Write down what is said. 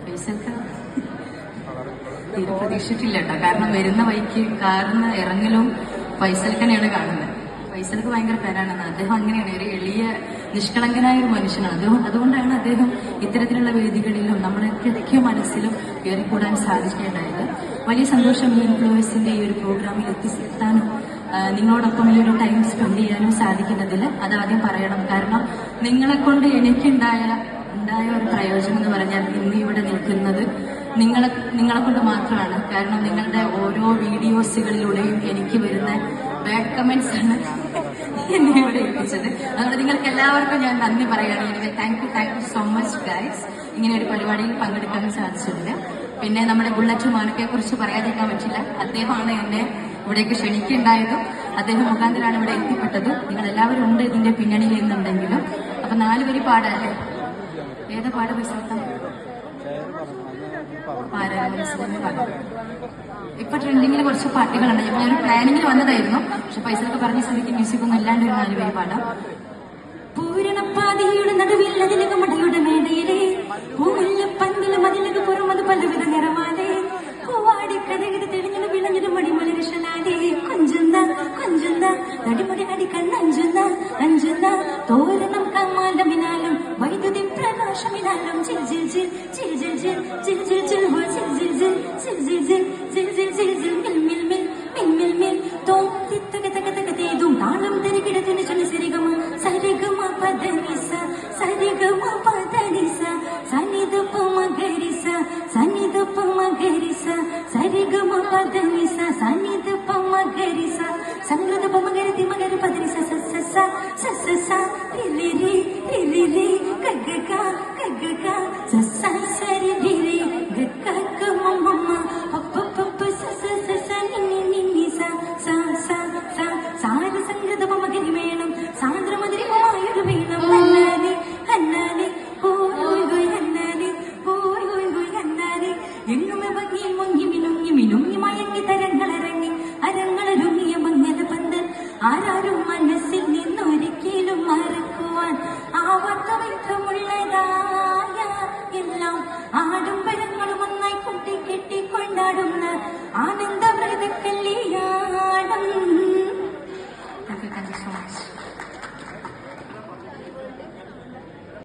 പൈസക്ക് തീരെ പ്രതീക്ഷിച്ചിട്ടില്ല കേട്ടോ. കാരണം വരുന്ന വഴിക്ക് കാറിന്ന് ഇറങ്ങലും ഫൈസൽക്കനെയാണ് കാണുന്നത്. ഫൈസൽക്ക് ഭയങ്കര പേരാണെന്ന്. അദ്ദേഹം അങ്ങനെയാണ്, ഒരു എളിയ നിഷ്കളങ്കനായ ഒരു മനുഷ്യനാണ്. അതുകൊണ്ടാണ് അദ്ദേഹം ഇത്തരത്തിലുള്ള വേദികളിലും നമ്മളൊക്കെ മനസ്സിലും കയറിക്കൂടാൻ സാധിക്കേണ്ടായത്. വലിയ സന്തോഷം ഈ ഇൻഫ്ലുവൻസിന്റെ ഈ ഒരു പ്രോഗ്രാമിൽ എത്തിത്താനും നിങ്ങളോടൊപ്പം ഈ ഒരു ടൈം സ്പെൻഡ് ചെയ്യാനും സാധിക്കുന്നതിൽ അതാദ്യം പറയണം. കാരണം നിങ്ങളെ കൊണ്ട് എനിക്കുണ്ടായ ഒരു പ്രയോജനം എന്ന് പറഞ്ഞാൽ ഇന്ന് ഇവിടെ നിൽക്കുന്നത് നിങ്ങളെ കൊണ്ട് മാത്രമാണ്. കാരണം നിങ്ങളുടെ ഓരോ വീഡിയോസുകളിലൂടെയും എനിക്ക് വരുന്ന ബാഡ് കമന്റ്സ് ആണ് എന്നെ ഇവിടെ എത്തിച്ചത്. അതുകൊണ്ട് നിങ്ങൾക്ക് എല്ലാവർക്കും ഞാൻ നന്ദി പറയുകയാണ്. എനിക്ക് thank you so much guys. ഇങ്ങനെ ഒരു പരിപാടിയിൽ പങ്കെടുക്കാൻ സാധിച്ചതില്ല. പിന്നെ നമ്മുടെ ബുള്ളറ്റ് മാനക്കയെ കുറിച്ച് പറയാതിരിക്കാൻ പറ്റില്ല. അദ്ദേഹമാണ് എന്നെ ഇവിടേക്ക് ക്ഷണിക്കുണ്ടായതും അദ്ദേഹം മുഖാന്തരാണ് ഇവിടെ എത്തിപ്പെട്ടത്. നിങ്ങൾ എല്ലാവരും ഉണ്ട് ഇതിന്റെ പിന്നണിയിൽ എന്നുണ്ടെങ്കിലും. അപ്പൊ 4 വരി പാടല്ലേ? ഏതാ പാട് പൈസ? ഇപ്പൊ ട്രെൻഡിങ്ങിൽ കുറച്ച് പാട്ടുകളുണ്ട്. ഞാനൊരു പ്ലാനിങ്ങിൽ വന്നതായിരുന്നു, പക്ഷെ പൈസക്ക് പറഞ്ഞ സ്ഥിതിക്ക് മ്യൂസിക് ഒന്നും ഇല്ലാണ്ട് ഒരു 4 വരി പാടാം. പൂരണപ്പാതിയുടെ നടുവിൽ അതിലക മടയുടെ മേടയിലെ പൂമുല്ലപ്പന്തിലും അതിലക പുറമത് പലവിധ നിറമാലേ പൂവാടിക്കഥയുടെ തെളിഞ്ഞത് വിളഞ്ഞത് മണിമലരിഷലാലേ കൊഞ്ചുന്ന നടിമുടി അടിക്കണ്ണഞ്ചുന്ന തോരണം കമ്മാലമിനാലും വൈദ്യുതി പ്രകാശമിനാലും ചിൽ ചിൽ ചിൽ ചിൽ ചിൽ ചിൽ ചിൽ ചിൽ ചിൽ ചിൽ ചിൽ ചിൽ ചിൽ ചിൽ ചിൽ ചിൽ ചിൽ ചിൽ മിൽ മിൽ മിൽ മിൽ മിൽ മിൽ തോം തിത്തക തക തക തേതും താളം തെരികിടത്തിന് ചൊല്ലി സരിഗമ സരിഗമ പദനിസ സരിഗമ പദനിസ സനിദപ മഗരിസ സനിദപ മഗരിസ സരിഗമ പദനിസ സനിദപ മഗരിസ സംഗൃതപ മഗരതി മഗരി പദനിസ സസസ സസസ രിലിരി രിലിരി കഗക കഗക സസ